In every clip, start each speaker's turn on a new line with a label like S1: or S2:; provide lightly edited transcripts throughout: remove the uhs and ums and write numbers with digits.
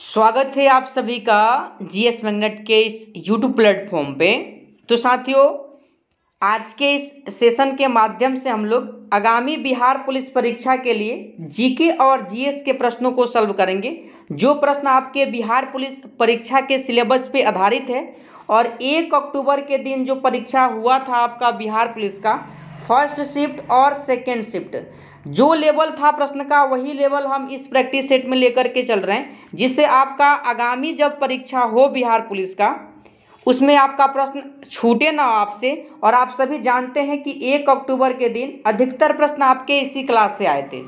S1: स्वागत है आप सभी का जीएस मैग्नेट के इस यूट्यूब प्लेटफॉर्म पे। तो साथियों, आज के इस सेशन के माध्यम से हम लोग आगामी बिहार पुलिस परीक्षा के लिए जीके और जीएस के प्रश्नों को सॉल्व करेंगे। जो प्रश्न आपके बिहार पुलिस परीक्षा के सिलेबस पे आधारित है और 1 अक्टूबर के दिन जो परीक्षा हुआ था आपका बिहार पुलिस का फर्स्ट शिफ्ट और सेकेंड शिफ्ट, जो लेवल था प्रश्न का वही लेवल हम इस प्रैक्टिस सेट में लेकर के चल रहे हैं, जिससे आपका आगामी जब परीक्षा हो बिहार पुलिस का उसमें आपका प्रश्न छूटे ना आपसे। और आप सभी जानते हैं कि 1 अक्टूबर के दिन अधिकतर प्रश्न आपके इसी क्लास से आए थे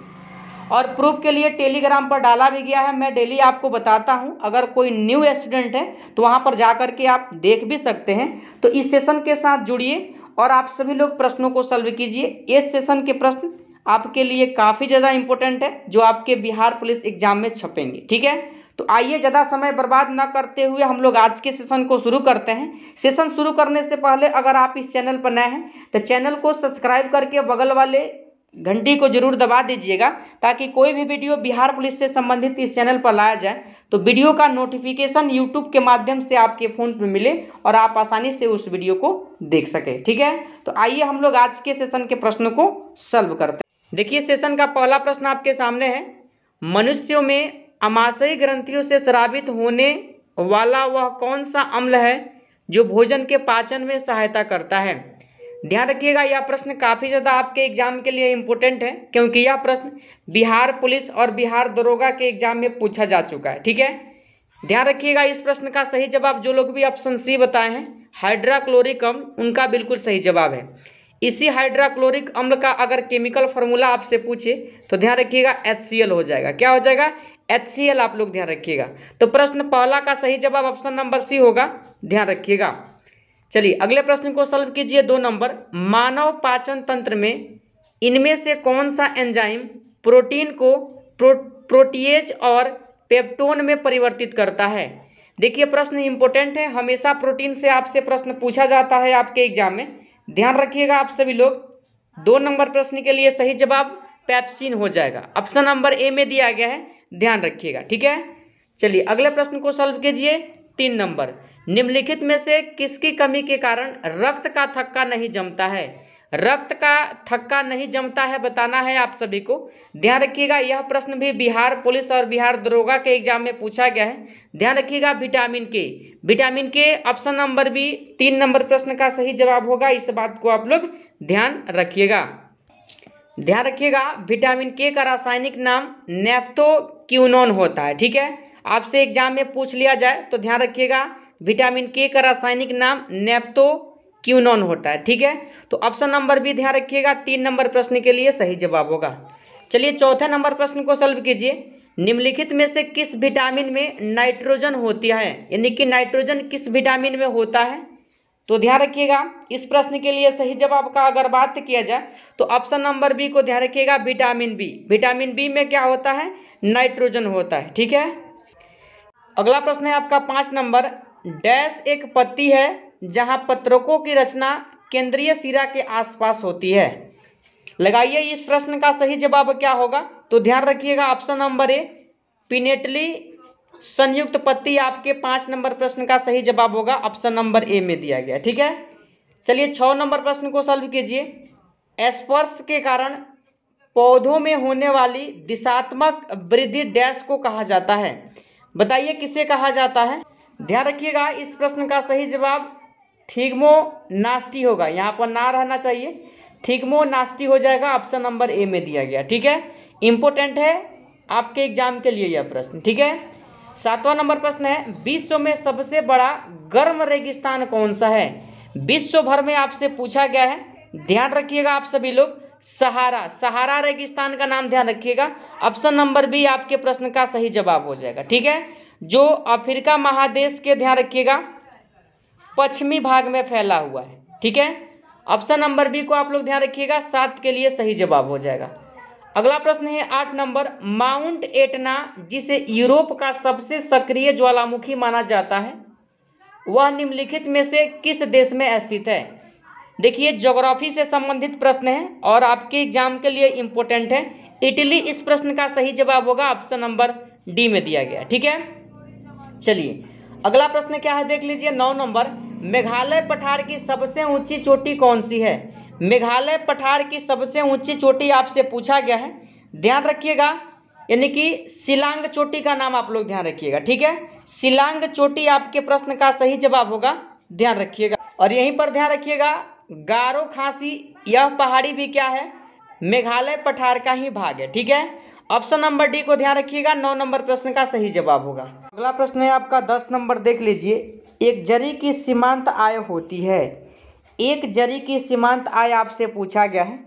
S1: और प्रूफ के लिए टेलीग्राम पर डाला भी गया है। मैं डेली आपको बताता हूं, अगर कोई न्यू स्टूडेंट है तो वहां पर जा कर के आप देख भी सकते हैं। तो इस सेशन के साथ जुड़िए और आप सभी लोग प्रश्नों को सॉल्व कीजिए। इस सेशन के प्रश्न आपके लिए काफ़ी ज़्यादा इंपॉर्टेंट है जो आपके बिहार पुलिस एग्जाम में छपेंगे। ठीक है, तो आइए ज़्यादा समय बर्बाद न करते हुए हम लोग आज के सेशन को शुरू करते हैं। सेशन शुरू करने से पहले अगर आप इस चैनल पर नए हैं तो चैनल को सब्सक्राइब करके बगल वाले घंटी को जरूर दबा दीजिएगा, ताकि कोई भी वीडियो बिहार पुलिस से संबंधित इस चैनल पर लाया जाए तो वीडियो का नोटिफिकेशन यूट्यूब के माध्यम से आपके फ़ोन पर मिले और आप आसानी से उस वीडियो को देख सकें। ठीक है, तो आइए हम लोग आज के सेशन के प्रश्नों को सॉल्व करते हैं। देखिए, सेशन का पहला प्रश्न आपके सामने है। मनुष्यों में आमाशयी ग्रंथियों से स्रावित होने वाला वह कौन सा अम्ल है जो भोजन के पाचन में सहायता करता है? ध्यान रखिएगा, यह प्रश्न काफ़ी ज़्यादा आपके एग्जाम के लिए इम्पोर्टेंट है, क्योंकि यह प्रश्न बिहार पुलिस और बिहार दरोगा के एग्जाम में पूछा जा चुका है। ठीक है, ध्यान रखिएगा, इस प्रश्न का सही जवाब जो लोग भी ऑप्शन सी बताए हैं हाइड्रोक्लोरिक अम्ल, उनका बिल्कुल सही जवाब है। इसी हाइड्रोक्लोरिक अम्ल का अगर केमिकल फार्मूला आपसे पूछे तो ध्यान रखिएगा HCl हो जाएगा। क्या हो जाएगा? HCl, आप लोग ध्यान रखिएगा। तो प्रश्न पहला का सही जवाब ऑप्शन नंबर सी होगा, ध्यान रखिएगा। चलिए अगले प्रश्न को सॉल्व कीजिए। 2 नंबर, मानव पाचन तंत्र में इनमें से कौन सा एंजाइम प्रोटीन को प्रोटीएज और पेप्टोन में परिवर्तित करता है? देखिए, प्रश्न इंपॉर्टेंट है, हमेशा प्रोटीन से आपसे प्रश्न पूछा जाता है आपके एग्जाम में, ध्यान रखिएगा आप सभी लोग। 2 नंबर प्रश्न के लिए सही जवाब पेप्सिन हो जाएगा, ऑप्शन नंबर ए में दिया गया है, ध्यान रखिएगा। ठीक है, चलिए अगले प्रश्न को सॉल्व कीजिए। 3 नंबर, निम्नलिखित में से किसकी कमी के कारण रक्त का थक्का नहीं जमता है? रक्त का थक्का नहीं जमता है बताना है आप सभी को। ध्यान रखिएगा, यह प्रश्न भी बिहार पुलिस और बिहार दरोगा के एग्जाम में पूछा गया है। ध्यान रखिएगा, विटामिन के, विटामिन के ऑप्शन नंबर बी 3 नंबर प्रश्न का सही जवाब होगा। इस बात को आप लोग ध्यान रखिएगा। ध्यान रखिएगा, विटामिन के का रासायनिक नाम नेफ्थोक्विनोन होता है। ठीक है, आपसे एग्जाम में पूछ लिया जाए तो ध्यान रखिएगा, विटामिन के का रासायनिक नाम नेफ्थोक्विनोन होता है। ठीक है, तो ऑप्शन नंबर बी ध्यान रखिएगा 3 नंबर प्रश्न के लिए सही जवाब होगा। चलिए चौथे नंबर प्रश्न को सॉल्व कीजिए। निम्नलिखित में से किस विटामिन में नाइट्रोजन होती है? यानी कि नाइट्रोजन किस विटामिन में होता है? तो ध्यान रखिएगा, इस प्रश्न के लिए सही जवाब का अगर बात किया जाए तो ऑप्शन नंबर बी को ध्यान रखिएगा, विटामिन बी। विटामिन बी में क्या होता है? नाइट्रोजन होता है। ठीक है, अगला प्रश्न है आपका 5 नंबर, डैश एक पत्ती है जहां पत्रकों की रचना केंद्रीय सिरा के आसपास होती है। लगाइए इस प्रश्न का सही जवाब क्या होगा? तो ध्यान रखिएगा, ऑप्शन नंबर ए पिनेटली संयुक्त पत्ती आपके 5 नंबर प्रश्न का सही जवाब होगा, ऑप्शन नंबर ए में दिया गया। ठीक है, चलिए 6 नंबर प्रश्न को सॉल्व कीजिए। स्पर्श के कारण पौधों में होने वाली दिशात्मक वृद्धि डैश को कहा जाता है? बताइए किसे कहा जाता है? ध्यान रखिएगा, इस प्रश्न का सही जवाब थिग्मोनास्टी होगा, यहाँ पर ना रहना चाहिए, थिग्मोनास्टी हो जाएगा, ऑप्शन नंबर ए में दिया गया। ठीक है, इंपॉर्टेंट है आपके एग्जाम के लिए यह प्रश्न। ठीक है, 7वां नंबर प्रश्न है, विश्व में सबसे बड़ा गर्म रेगिस्तान कौन सा है? विश्व भर में आपसे पूछा गया है, ध्यान रखिएगा आप सभी लोग, सहारा, सहारा रेगिस्तान का नाम ध्यान रखिएगा, ऑप्शन नंबर बी आपके प्रश्न का सही जवाब हो जाएगा। ठीक है, जो अफ्रीका महादेश के ध्यान रखिएगा पश्चिमी भाग में फैला हुआ है। ठीक है, ऑप्शन नंबर बी को आप लोग ध्यान रखिएगा, 7 के लिए सही जवाब हो जाएगा। अगला प्रश्न है 8 नंबर, माउंट एटना जिसे यूरोप का सबसे सक्रिय ज्वालामुखी माना जाता है वह निम्नलिखित में से किस देश में स्थित है? देखिए, ज्योग्राफी से संबंधित प्रश्न है और आपके एग्जाम के लिए इंपॉर्टेंट है। इटली इस प्रश्न का सही जवाब होगा, ऑप्शन नंबर डी में दिया गया। ठीक है, चलिए अगला प्रश्न क्या है देख लीजिए 9 नंबर, मेघालय पठार की सबसे ऊंची चोटी कौन सी है? मेघालय पठार की सबसे ऊंची चोटी आपसे पूछा गया है, ध्यान रखिएगा, यानी कि शिलांग चोटी का नाम आप लोग ध्यान रखिएगा, ठीक है। शिलांग चोटी आपके प्रश्न का सही जवाब होगा, ध्यान रखिएगा। और यहीं पर ध्यान रखिएगा, गारो खासी यह पहाड़ी भी क्या है? मेघालय पठार का ही भाग है, ठीक है। ऑप्शन नंबर डी को ध्यान रखिएगा, 9 नंबर प्रश्न का सही जवाब होगा। अगला प्रश्न है आपका 10 नंबर, देख लीजिए, एक जरी की सीमांत आय होती है। एक जरी की सीमांत आय आपसे पूछा गया है,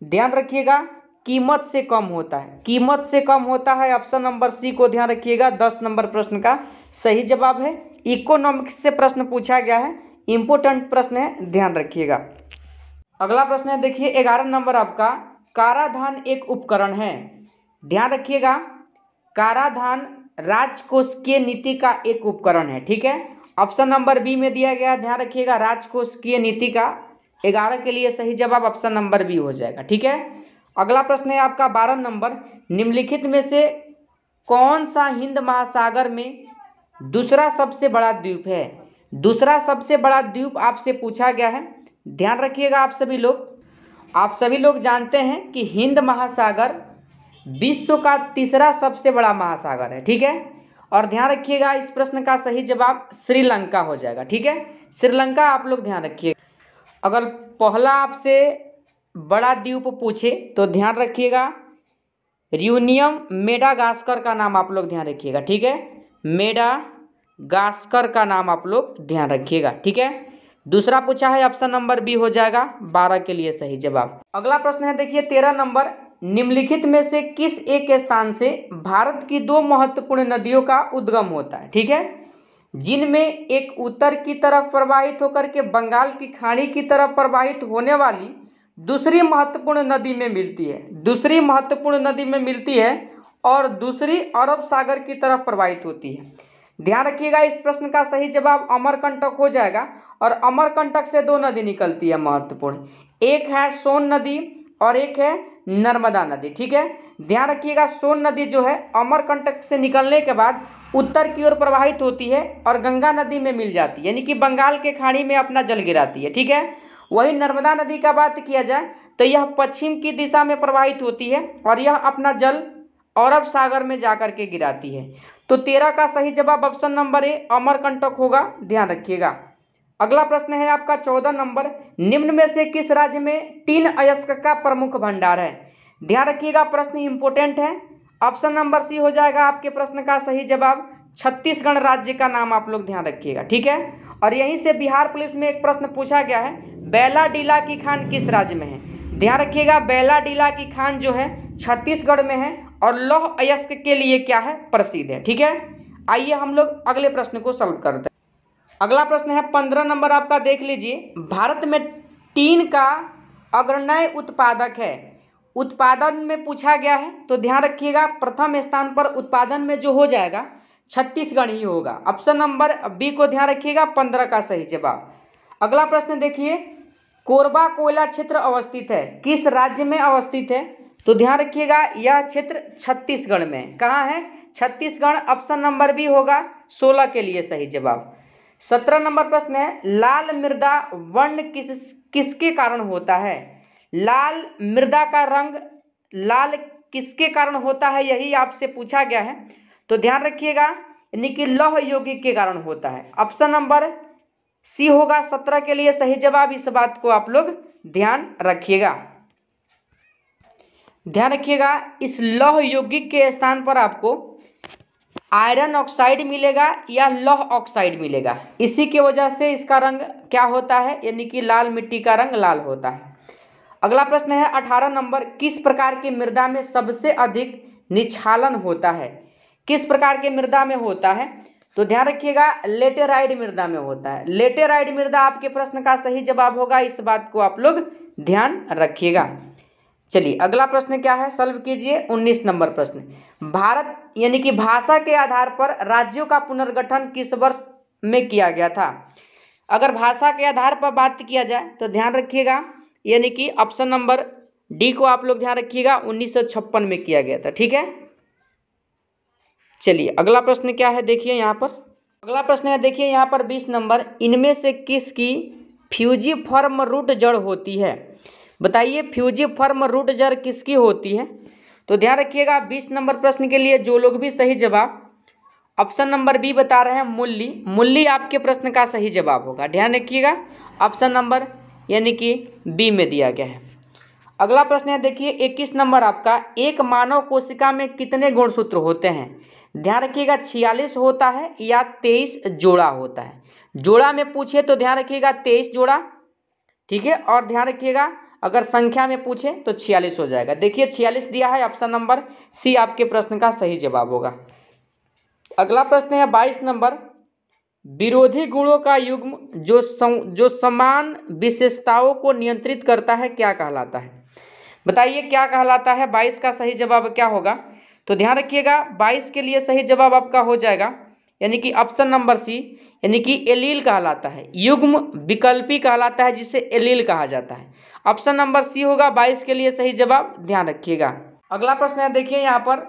S1: ध्यान रखिएगा, कीमत से कम होता है, कीमत से कम होता है। ऑप्शन नंबर सी को ध्यान रखिएगा, 10 नंबर प्रश्न का सही जवाब है। इकोनॉमिक्स से प्रश्न पूछा गया है, इंपोर्टेंट प्रश्न है, ध्यान रखिएगा। अगला प्रश्न है देखिए 11 नंबर आपका, काराधान एक उपकरण है, ध्यान रखिएगा, काराधान राजकोषीय नीति का एक उपकरण है, ठीक है। ऑप्शन नंबर बी में दिया गया, ध्यान रखिएगा, राजकोषीय नीति का 11 के लिए सही जवाब ऑप्शन नंबर बी हो जाएगा, ठीक है। अगला प्रश्न है आपका 12 नंबर, निम्नलिखित में से कौन सा हिंद महासागर में दूसरा सबसे बड़ा द्वीप है? दूसरा सबसे बड़ा द्वीप आपसे पूछा गया है, ध्यान रखिएगा। आप सभी लोग जानते हैं कि हिंद महासागर विश्व का तीसरा सबसे बड़ा महासागर है, ठीक है। और ध्यान रखिएगा, इस प्रश्न का सही जवाब श्रीलंका हो जाएगा, ठीक है, श्रीलंका आप लोग ध्यान रखिएगा। अगर पहला आपसे बड़ा द्वीप पूछे तो ध्यान रखिएगा, रियूनियम मेडागास्कर का नाम आप लोग ध्यान रखिएगा, ठीक है, मेडागास्कर का नाम आप लोग ध्यान रखिएगा, ठीक है। दूसरा पूछा है, ऑप्शन नंबर बी हो जाएगा, 12 के लिए सही जवाब। अगला प्रश्न है देखिए 13 नंबर, निम्नलिखित में से किस एक स्थान से भारत की 2 महत्वपूर्ण नदियों का उद्गम होता है, ठीक है, जिनमें एक उत्तर की तरफ प्रवाहित होकर के बंगाल की खाड़ी की तरफ प्रवाहित होने वाली दूसरी महत्वपूर्ण नदी में मिलती है, दूसरी महत्वपूर्ण नदी में मिलती है और दूसरी अरब सागर की तरफ प्रवाहित होती है। ध्यान रखिएगा, इस प्रश्न का सही जवाब अमरकंटक हो जाएगा। और अमरकंटक से 2 नदी निकलती है महत्वपूर्ण, एक है सोन नदी और एक है नर्मदा नदी, ठीक है। ध्यान रखिएगा, सोन नदी जो है अमरकंटक से निकलने के बाद उत्तर की ओर प्रवाहित होती है और गंगा नदी में मिल जाती है, यानी कि बंगाल के खाड़ी में अपना जल गिराती है, ठीक है। वही नर्मदा नदी का बात किया जाए तो यह पश्चिम की दिशा में प्रवाहित होती है और यह अपना जल अरब सागर में जाकर के गिराती है। तो 13 का सही जवाब ऑप्शन नंबर ए अमरकंटक होगा, ध्यान रखिएगा। अगला प्रश्न है आपका 14 नंबर, निम्न में से किस राज्य में टीन अयस्क का प्रमुख भंडार है? ध्यान रखिएगा, प्रश्न इंपोर्टेंट है। ऑप्शन नंबर सी हो जाएगा आपके प्रश्न का सही जवाब, छत्तीसगढ़ राज्य का नाम आप लोग ध्यान रखिएगा, ठीक है। और यहीं से बिहार पुलिस में एक प्रश्न पूछा गया है, बैलाडीला की खान किस राज्य में है? ध्यान रखिएगा, बैलाडीला की खान जो है छत्तीसगढ़ में है और लौह अयस्क के लिए क्या है? प्रसिद्ध है, ठीक है। आइए हम लोग अगले प्रश्न को सॉल्व करते हैं। अगला प्रश्न है 15 नंबर आपका, देख लीजिए, भारत में टीन का अग्रणी उत्पादक है, उत्पादन में पूछा गया है तो ध्यान रखिएगा, प्रथम स्थान पर उत्पादन में जो हो जाएगा छत्तीसगढ़ ही होगा। ऑप्शन नंबर बी को ध्यान रखिएगा, 15 का सही जवाब। अगला प्रश्न देखिए, कोरबा कोयला क्षेत्र अवस्थित है, किस राज्य में अवस्थित है? तो ध्यान रखिएगा, यह क्षेत्र छत्तीसगढ़ में, कहाँ है? छत्तीसगढ़। ऑप्शन नंबर बी होगा, 16 के लिए सही जवाब। 17 नंबर प्रश्न है, लाल मृदा वर्ण किसके कारण होता है? लाल मृदा का रंग लाल किसके कारण होता है, यही आपसे पूछा गया है तो ध्यान रखिएगा, यानी कि लौह यौगिक के कारण होता है। ऑप्शन नंबर सी होगा, 17 के लिए सही जवाब। इस बात को आप लोग ध्यान रखिएगा, ध्यान रखिएगा, इस लौह यौगिक के स्थान पर आपको आयरन ऑक्साइड मिलेगा या लौह ऑक्साइड मिलेगा, इसी की वजह से इसका रंग क्या होता है, यानी कि लाल मिट्टी का रंग लाल होता है। अगला प्रश्न है 18 नंबर, किस प्रकार की मृदा में सबसे अधिक निक्षालन होता है? किस प्रकार के मृदा में होता है? तो ध्यान रखिएगा, लेटेराइड मृदा में होता है। लेटेराइड मृदा आपके प्रश्न का सही जवाब होगा, इस बात को आप लोग ध्यान रखिएगा। चलिए अगला प्रश्न क्या है, सॉल्व कीजिए। 19 नंबर प्रश्न, भारत यानी कि भाषा के आधार पर राज्यों का पुनर्गठन किस वर्ष में किया गया था? अगर भाषा के आधार पर बात किया जाए तो ध्यान रखिएगा, यानी कि ऑप्शन नंबर डी को आप लोग ध्यान रखिएगा, 1956 में किया गया था, ठीक है। चलिए अगला प्रश्न क्या है देखिए यहाँ पर, अगला प्रश्न है, देखिए यहाँ पर 20 नंबर, इनमें से किसकी फ्यूजिफॉर्म रूट जड़ होती है? बताइए फ्यूजिफॉर्म रूट जड़ किसकी होती है? तो ध्यान रखिएगा 20 नंबर प्रश्न के लिए जो लोग भी सही जवाब ऑप्शन नंबर बी बता रहे हैं, मूली, मूली आपके प्रश्न का सही जवाब होगा। ध्यान रखिएगा ऑप्शन नंबर यानी कि बी में दिया गया है। अगला प्रश्न है, देखिए 21 नंबर आपका, एक मानव कोशिका में कितने गुणसूत्र होते हैं? ध्यान रखिएगा 46 होता है या 23 जोड़ा होता है? जोड़ा में पूछे तो ध्यान रखिएगा 23 जोड़ा, ठीक है, और ध्यान रखिएगा अगर संख्या में पूछे तो 46 हो जाएगा। देखिए 46 दिया है, ऑप्शन नंबर सी आपके प्रश्न का सही जवाब होगा। अगला प्रश्न है 22 नंबर, विरोधी गुणों का युग्म जो समान विशेषताओं को नियंत्रित करता है क्या कहलाता है? बताइए क्या कहलाता है? 22 का सही जवाब क्या होगा? तो ध्यान रखिएगा 22 के लिए सही जवाब आपका हो जाएगा यानी कि ऑप्शन नंबर सी, यानी कि एलील कहलाता है, युग्म विकल्पी कहलाता है जिसे एलील कहा जाता है। ऑप्शन नंबर सी होगा 22 के लिए सही जवाब, ध्यान रखिएगा। अगला प्रश्न है, देखिए यहाँ पर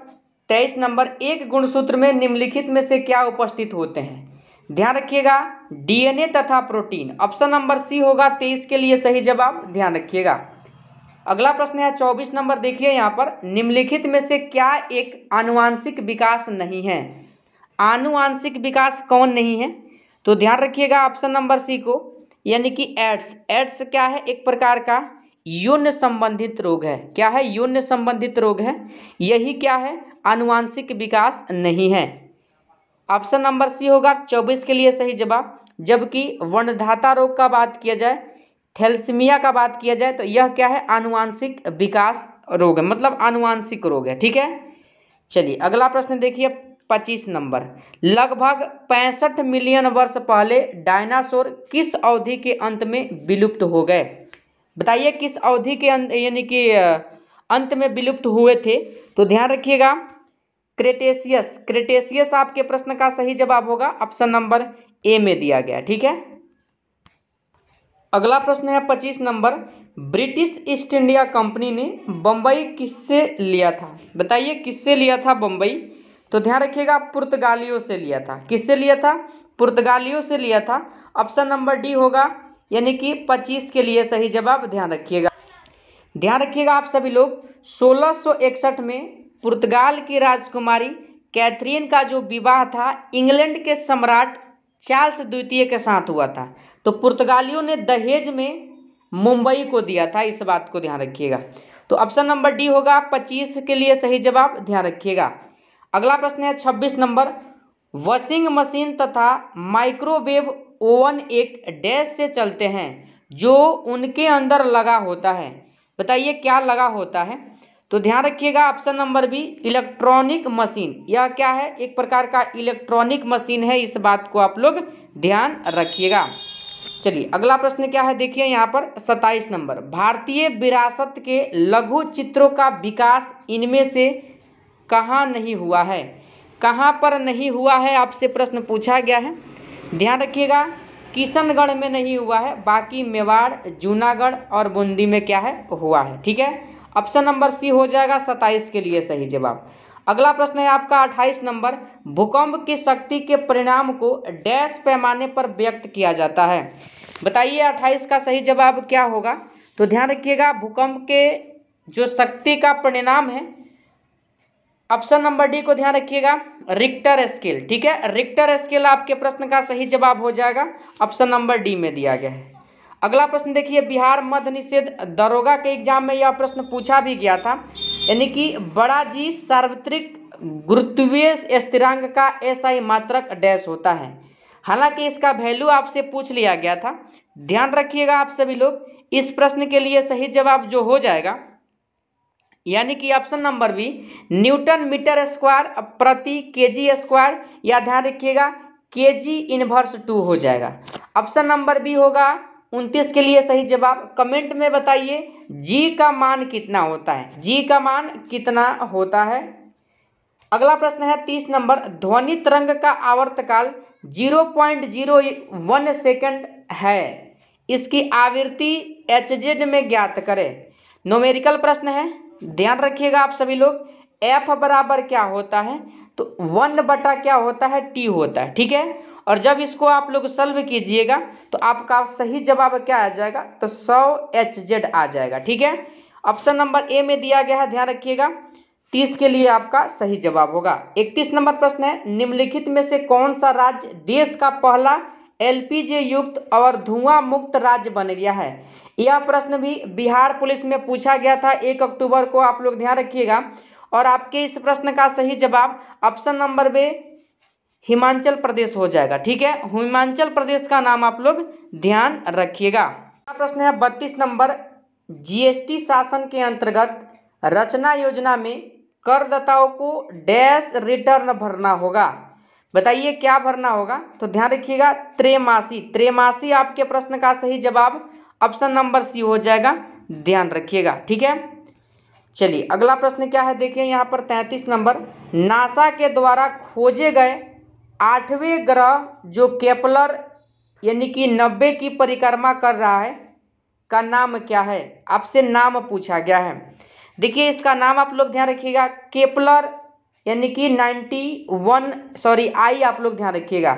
S1: 23 नंबर, एक गुणसूत्र में निम्नलिखित में से क्या उपस्थित होते हैं? ध्यान रखिएगा डीएनए तथा प्रोटीन। ऑप्शन नंबर सी होगा 23 के लिए सही जवाब, ध्यान रखिएगा। अगला प्रश्न है 24 नंबर, देखिए यहाँ पर निम्नलिखित में से क्या एक आनुवांशिक विकास नहीं है? आनुवांशिक विकास कौन नहीं है? तो ध्यान रखिएगा ऑप्शन नंबर सी को, यानी कि एड्स। एड्स क्या है? एक प्रकार का यौन संबंधित रोग है। क्या है? यौन संबंधित रोग है। यही क्या है? आनुवांशिक विकास नहीं है। ऑप्शन नंबर सी होगा 24 के लिए सही जवाब। जबकि वर्णधाता रोग का बात किया जाए, थैलेसीमिया का बात किया जाए तो यह क्या है? आनुवांशिक विकास रोग है, मतलब आनुवांशिक रोग है, ठीक है। चलिए अगला प्रश्न देखिए 25 नंबर, लगभग 65 मिलियन वर्ष पहले डायनासोर किस अवधि के अंत में विलुप्त हो गए? बताइए किस अवधि के अंत यानी कि अंत में विलुप्त हुए थे? तो ध्यान रखिएगा क्रेटेशियस। क्रेटेशियस आपके प्रश्न का सही जवाब होगा, ऑप्शन नंबर ए में दिया गया, ठीक है। अगला प्रश्न है 25 number, British east India company ने बम्बई किससे लिया था? बताइए किससे लिया था बम्बई? तो ध्यान रखिएगा पुर्तगालियों से लिया था। किससे लिया था? पुर्तगालियों से लिया था। ऑप्शन नंबर डी होगा, यानी कि 25 के लिए सही जवाब, ध्यान रखिएगा। ध्यान रखिएगा आप सभी लोग 1661 में पुर्तगाल की राजकुमारी कैथरीन का जो विवाह था इंग्लैंड के सम्राट चार्ल्स द्वितीय के साथ हुआ था। तो पुर्तगालियों ने दहेज में मुंबई को दिया था, इस बात को ध्यान रखिएगा। तो ऑप्शन नंबर डी होगा 25 के लिए सही जवाब, ध्यान रखिएगा। अगला प्रश्न है 26 नंबर, वॉशिंग मशीन तथा माइक्रोवेव ओवन एक डैश से चलते हैं जो उनके अंदर लगा होता है। बताइए क्या लगा होता है? तो ध्यान रखिएगा option number B, electronic machine. यह क्या है? एक प्रकार का इलेक्ट्रॉनिक मशीन है, इस बात को आप लोग ध्यान रखिएगा। चलिए अगला प्रश्न क्या है, देखिए यहाँ पर 27 नंबर, भारतीय विरासत के लघु चित्रों का विकास इनमें से कहाँ नहीं हुआ है? कहाँ पर नहीं हुआ है आपसे प्रश्न पूछा गया है। ध्यान रखिएगा किशनगढ़ में नहीं हुआ है, बाकी मेवाड़, जूनागढ़ और बूंदी में क्या है? हुआ है, ठीक है। ऑप्शन नंबर सी हो जाएगा 27 के लिए सही जवाब। अगला प्रश्न है आपका 28 नंबर, भूकंप की शक्ति के परिणाम को डैश पैमाने पर व्यक्त किया जाता है। बताइए 28 का सही जवाब क्या होगा? तो ध्यान रखिएगा भूकंप के जो शक्ति का परिणाम है, ऑप्शन नंबर डी को ध्यान रखिएगा, रिक्टर स्केल, ठीक है। रिक्टर स्केल आपके प्रश्न का सही जवाब हो जाएगा, ऑप्शन नंबर डी में दिया गया है। अगला प्रश्न देखिए, बिहार मद्य निषेध दरोगा के एग्जाम में यह प्रश्न पूछा भी गया था, यानी कि बड़ा जी सार्वत्रिक गुरुत्वीय स्थिरांक का एसआई मात्रक डैश होता है। हालांकि इसका वैल्यू आपसे पूछ लिया गया था। ध्यान रखिएगा आप सभी लोग, इस प्रश्न के लिए सही जवाब जो हो जाएगा यानी कि option number B, newton metre square प्रति केजी स्क्वायर, या ध्यान रखिएगा केजी इनवर्स 2 हो जाएगा। ऑप्शन नंबर बी होगा 29 के लिए सही जवाब। कमेंट में बताइए जी का मान कितना होता है? जी का मान कितना होता है? अगला प्रश्न है 30 नंबर, ध्वनि तरंग का आवर्तकाल 0.01 सेकंड है, इसकी आवृत्ति hz में ज्ञात करें। न्यूमेरिकल प्रश्न है, ध्यान रखिएगा आप सभी लोग। f बराबर क्या होता है? तो 1 बटा क्या होता है? t होता है, ठीक है। और जब इसको आप लोग सॉल्व कीजिएगा तो आपका सही जवाब क्या आ जाएगा, तो 100 HZ आ जाएगा। ठीक है, ऑप्शन नंबर ए में दिया गया है, ध्यान रखिएगा। 30 के लिए आपका सही जवाब होगा। 31 नंबर प्रश्न है, निम्नलिखित में से कौन सा राज्य देश का पहला LPG युक्त और धुआं मुक्त राज्य बन गया है। यह प्रश्न भी बिहार पुलिस में पूछा गया था 1 अक्टूबर को, आप लोग ध्यान रखिएगा। और आपके इस प्रश्न का सही जवाब option number B Himachal Pradesh हो जाएगा। ठीक है, हिमाचल प्रदेश का नाम आप लोग ध्यान रखिएगा। प्रश्न है 32 नंबर, GST शासन के अंतर्गत रचना योजना में करदाताओं को डैश रिटर्न भरना होगा। बताइए क्या भरना होगा, तो ध्यान रखिएगा त्रैमासी। त्रैमासी आपके प्रश्न का सही जवाब ऑप्शन नंबर सी हो जाएगा, ध्यान रखिएगा। ठीक है, चलिए अगला प्रश्न क्या है, देखिए यहाँ पर 33 नंबर, नासा के द्वारा खोजे गए 8वें ग्रह जो केपलर यानी कि 90 की परिक्रमा कर रहा है का नाम क्या है। आपसे नाम पूछा गया है। देखिए इसका नाम आप लोग ध्यान रखिएगा, केपलर यानी कि 91 आई आप लोग ध्यान रखिएगा,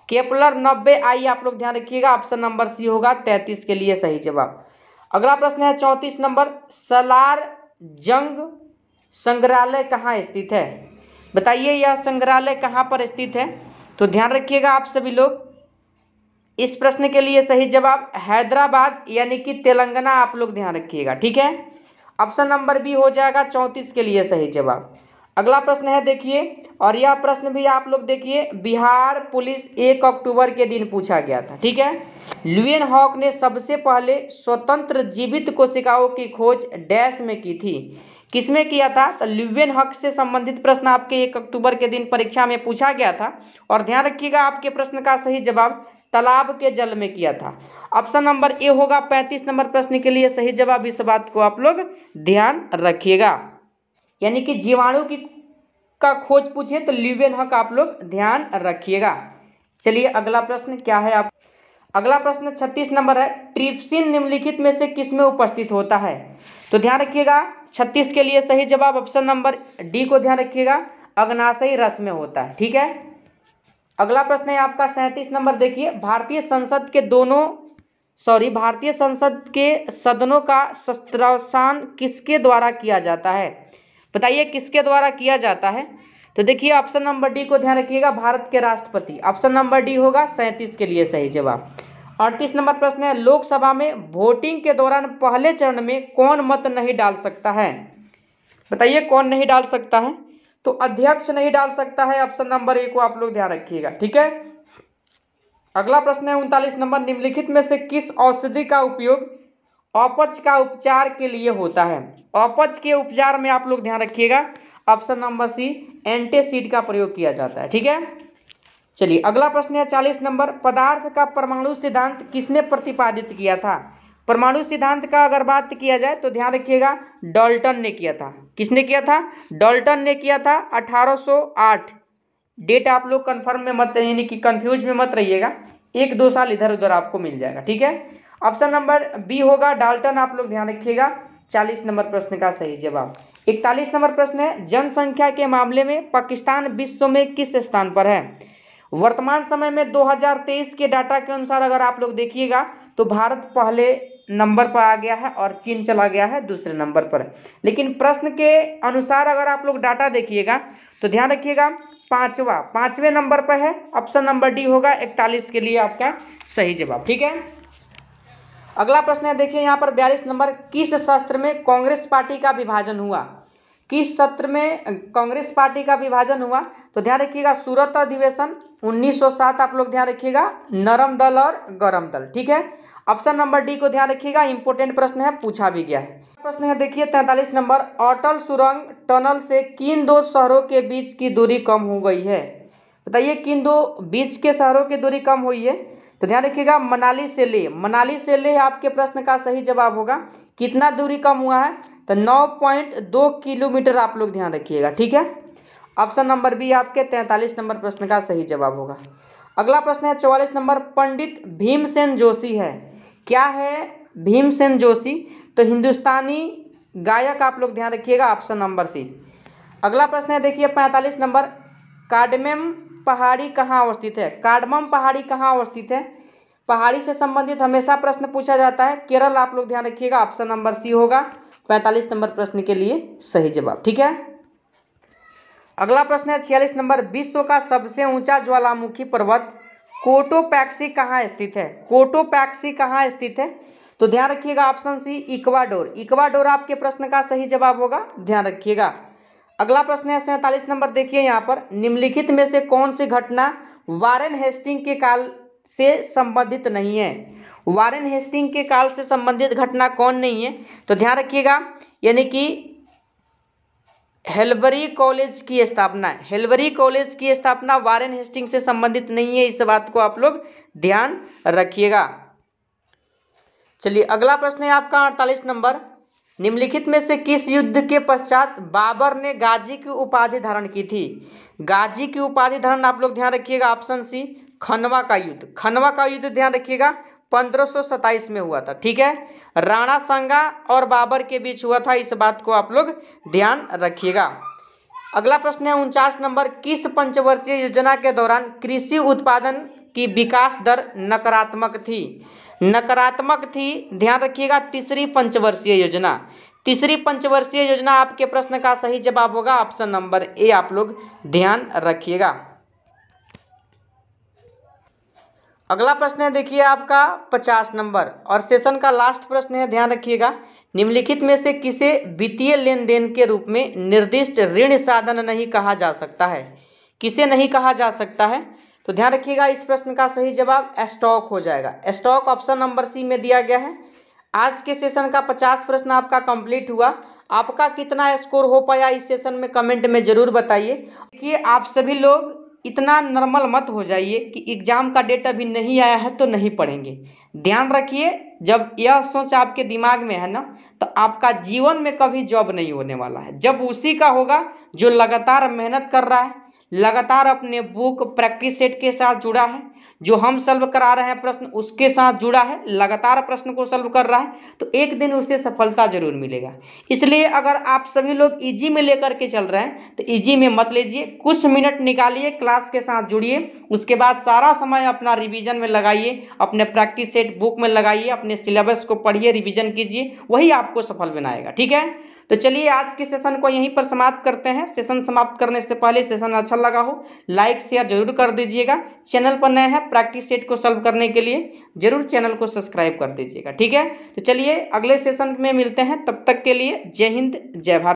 S1: केपलर 90 आई आप लोग ध्यान रखिएगा। ऑप्शन नंबर सी होगा 33 के लिए सही जवाब। अगला प्रश्न है 34 नंबर, सलार जंग संग्रहालय कहाँ स्थित है। बताइए यह संग्रहालय कहाँ पर स्थित है, तो ध्यान रखिएगा आप सभी लोग। इस प्रश्न के लिए सही जवाब हैदराबाद यानी कि तेलंगाना आप लोग ध्यान रखिएगा। ठीक है, ऑप्शन नंबर बी हो जाएगा 34 के लिए सही जवाब। अगला प्रश्न है देखिए, और यह प्रश्न भी आप लोग देखिए बिहार पुलिस 1 अक्टूबर के दिन पूछा गया था। ठीक है, ल्यूएनहॉक ने सबसे पहले स्वतंत्र जीवित कोशिकाओं की खोज डैश में की थी, किसमें किया था, तो ल्यूएनहॉक से संबंधित प्रश्न आपके 1 अक्टूबर के दिन परीक्षा में पूछा गया था। और ध्यान रखिएगा आपके प्रश्न का सही जवाब तालाब के जल में किया था। ऑप्शन नंबर ए होगा 35 नंबर प्रश्न के लिए सही जवाब। इस बात को आप लोग ध्यान रखिएगा, यानी कि जीवाणु की का खोज पूछे तो ल्यूएनहॉक आप लोग ध्यान रखिएगा। चलिए अगला प्रश्न क्या है आप, अगला प्रश्न 36 नंबर है, ट्रिप्सिन निम्नलिखित में से किसमें उपस्थित होता है। तो ध्यान रखिएगा 36 के लिए सही जवाब ऑप्शन नंबर डी को ध्यान रखिएगा, अग्नाशयी रस में होता है। ठीक है, अगला प्रश्न है आपका 37 नंबर, देखिए भारतीय संसद के सदनों का शस्त्रावसान किसके द्वारा किया जाता है। बताइए किसके द्वारा किया जाता है, तो देखिए ऑप्शन नंबर डी को ध्यान रखिएगा, भारत के राष्ट्रपति। ऑप्शन नंबर डी होगा 37 के लिए सही जवाब। 38 नंबर प्रश्न है, लोकसभा में वोटिंग के दौरान पहले चरण में कौन मत नहीं डाल सकता है। बताइए कौन नहीं डाल सकता है, तो अध्यक्ष नहीं डाल सकता है। ऑप्शन नंबर ए को आप लोग ध्यान रखिएगा। ठीक है, अगला प्रश्न है 39 नंबर, निम्नलिखित में से किस औषधि का उपयोग अपच का उपचार के लिए होता है। अपच के उपचार में आप लोग ध्यान रखिएगा ऑप्शन नंबर सी एंटासिड का प्रयोग किया जाता है। ठीक है, चलिए अगला प्रश्न है 40 नंबर, पदार्थ का परमाणु सिद्धांत किसने प्रतिपादित किया था। परमाणु सिद्धांत का अगर बात किया जाए तो ध्यान रखिएगा डाल्टन ने किया था। किसने किया था, डाल्टन ने किया था 1808। डेट आप लोग कंफर्म में मत यानी कि कंफ्यूज में मत रहिएगा, 1-2 साल इधर उधर आपको मिल जाएगा। ठीक है, ऑप्शन नंबर बी होगा डाल्टन आप लोग ध्यान रखिएगा। 40 नंबर प्रश्न का सही जवाब। 41 नंबर प्रश्न है, जनसंख्या के मामले में पाकिस्तान विश्व में किस स्थान पर है। वर्तमान समय में 2023 के डाटा के अनुसार अगर आप लोग देखिएगा तो भारत पहले नंबर पर आ गया है और चीन चला गया है दूसरे नंबर पर। लेकिन प्रश्न के अनुसार अगर आप लोग डाटा देखिएगा तो ध्यान रखिएगा पांचवें नंबर पर है। ऑप्शन नंबर डी होगा 41 के लिए आपका सही जवाब। ठीक है, अगला प्रश्न है देखिए यहाँ पर 42 नंबर, किस शस्त्र में कांग्रेस पार्टी का विभाजन हुआ। किस सत्र में कांग्रेस पार्टी का विभाजन हुआ, तो ध्यान रखिएगा सूरत अधिवेशन 1907 आप लोग ध्यान रखिएगा, नरम दल और गरम दल। ठीक है, ऑप्शन नंबर डी को ध्यान रखिएगा, इंपॉर्टेंट प्रश्न है, पूछा भी गया है। प्रश्न है देखिए 43 नंबर, अटल सुरंग टनल से किन 2 शहरों के बीच की दूरी कम हो गई है। बताइए किन 2 बीच के शहरों की दूरी कम हुई है, तो ध्यान रखिएगा मनाली से लेह। मनाली से लेह आपके प्रश्न का सही जवाब होगा। कितना दूरी कम हुआ है, तो 9.2 किलोमीटर आप लोग ध्यान रखिएगा। ठीक है, ऑप्शन नंबर बी आपके 43 नंबर प्रश्न का सही जवाब होगा। अगला प्रश्न है 44 नंबर, पंडित भीमसेन जोशी है। क्या है भीमसेन जोशी, तो हिंदुस्तानी गायक आप लोग ध्यान रखिएगा, ऑप्शन नंबर सी। अगला प्रश्न है देखिए 45 नंबर, कार्डमम पहाड़ी कहाँ अवस्थित है? कार्डमम पहाड़ी कहाँ अवस्थित है? पहाड़ी से संबंधित हमेशा प्रश्न पूछा जाता है। केरल, आप लोग ध्यान रखिएगा, ऑप्शन नंबर सी होगा 45 नंबर प्रश्न के लिए सही जवाब। ठीक है, अगला प्रश्न है 46 नंबर, विश्व का सबसे ऊंचा ज्वालामुखी पर्वत कोटोपैक्सी कहाँ स्थित है? कोटोपैक्सी कहाँ स्थित है? तो ध्यान रखिएगा, ऑप्शन सी इक्वाडोर। इक्वाडोर आपके प्रश्न का सही जवाब होगा, ध्यान रखिएगा। अगला प्रश्न है 47 नंबर, देखिए यहाँ पर, निम्नलिखित में से कौन सी घटना वारेन हेस्टिंग के काल से संबंधित नहीं है? वारेन हेस्टिंग के काल से संबंधित घटना कौन नहीं है? तो ध्यान रखिएगा, यानी कि हेल्बरी कॉलेज की स्थापना, हेल्बरी कॉलेज की स्थापना वारेन हेस्टिंग से संबंधित नहीं है, इस बात को आप लोग ध्यान रखिएगा। चलिए, अगला प्रश्न है आपका 48 नंबर, निम्नलिखित में से किस युद्ध के पश्चात बाबर ने गाजी की उपाधि धारण की थी? गाजी की उपाधि धारण आप लोग ध्यान रखिएगा, ऑप्शन सी खनवा का युद्ध। खनवा का युद्ध ध्यान रखिएगा 1527 में हुआ था। ठीक है, राणा सांगा और बाबर के बीच हुआ था, इस बात को आप लोग ध्यान रखिएगा। अगला प्रश्न है 49 नंबर, किस पंचवर्षीय योजना के दौरान कृषि उत्पादन की विकास दर नकारात्मक थी? नकारात्मक थी, ध्यान रखिएगा, तीसरी पंचवर्षीय योजना। तीसरी पंचवर्षीय योजना आपके प्रश्न का सही जवाब होगा, ऑप्शन नंबर ए, आप लोग ध्यान रखिएगा। अगला प्रश्न है देखिए आपका 50 नंबर और सेशन का लास्ट प्रश्न है, ध्यान रखिएगा, निम्नलिखित में से किसे वित्तीय लेन देन के रूप में निर्दिष्ट ऋण साधन नहीं कहा जा सकता है? किसे नहीं कहा जा सकता है? तो ध्यान रखिएगा, इस प्रश्न का सही जवाब स्टॉक हो जाएगा। स्टॉक ऑप्शन नंबर सी में दिया गया है। आज के सेशन का 50 प्रश्न आपका कंप्लीट हुआ। आपका कितना स्कोर हो पाया इस सेशन में कमेंट में जरूर बताइए। देखिए, आप सभी लोग इतना नॉर्मल मत हो जाइए कि एग्जाम का डेट अभी नहीं आया है तो नहीं पढ़ेंगे। ध्यान रखिए, जब यह सोच आपके दिमाग में है ना, तो आपका जीवन में कभी जॉब नहीं होने वाला है। जब उसी का होगा जो लगातार मेहनत कर रहा है, लगातार अपने बुक प्रैक्टिस सेट के साथ जुड़ा है, जो हम सॉल्व करा रहे हैं प्रश्न उसके साथ जुड़ा है, लगातार प्रश्न को सॉल्व कर रहा है, तो एक दिन उसे सफलता जरूर मिलेगा। इसलिए अगर आप सभी लोग इजी में लेकर के चल रहे हैं तो इजी में मत लीजिए, कुछ मिनट निकालिए, क्लास के साथ जुड़िए, उसके बाद सारा समय अपना रिवीजन में लगाइए, अपने प्रैक्टिस सेट बुक में लगाइए, अपने सिलेबस को पढ़िए, रिवीजन कीजिए, वही आपको सफल बनाएगा। ठीक है, तो चलिए आज के सेशन को यहीं पर समाप्त करते हैं। सेशन समाप्त करने से पहले सेशन अच्छा लगा हो लाइक शेयर जरूर कर दीजिएगा। चैनल पर नए हैं, प्रैक्टिस सेट को सॉल्व करने के लिए जरूर चैनल को सब्सक्राइब कर दीजिएगा। ठीक है, तो चलिए अगले सेशन में मिलते हैं, तब तक के लिए जय हिंद जय भारत।